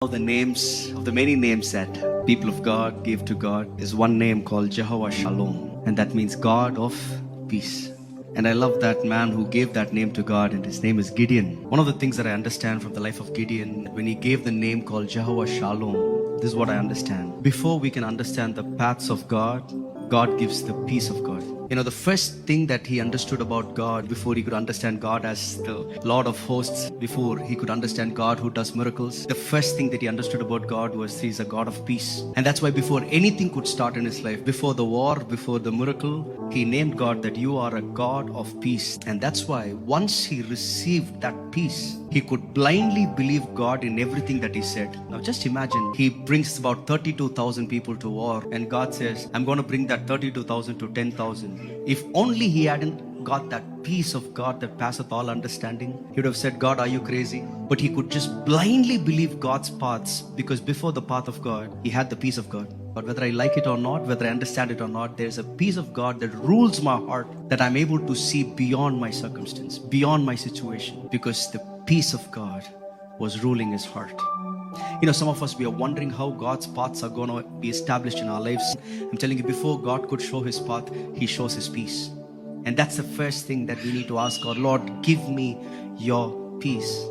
Of the many names that people of God give to God is one name called Jehovah Shalom, and that means God of peace. And I love that man who gave that name to God, and his name is Gideon. One of the things that I understand from the life of Gideon, when he gave the name called Jehovah Shalom, this is what I understand. Before we can understand the paths of God, God gives the peace of God. You know, the first thing that he understood about God, before he could understand God as the Lord of hosts, before he could understand God who does miracles, the first thing that he understood about God was he's a God of peace. And that's why before anything could start in his life, before the war, before the miracle, he named God that you are a God of peace. And that's why once he received that peace, he could blindly believe God in everything that he said. Now just imagine, he brings about 32,000 people to war, and God says, I'm going to bring that 32,000 to 10,000. If only he hadn't got that peace of God that passeth all understanding, he would have said, God, are you crazy? But he could just blindly believe God's paths, because before the path of God, he had the peace of God. But whether I like it or not, whether I understand it or not, there's a peace of God that rules my heart, that I'm able to see beyond my circumstance, beyond my situation, because the peace of God was ruling his heart. You know, some of us, we are wondering how God's paths are going to be established in our lives. I'm telling you, before God could show his path, he shows his peace. And that's the first thing that we need to ask God, Lord, give me your peace.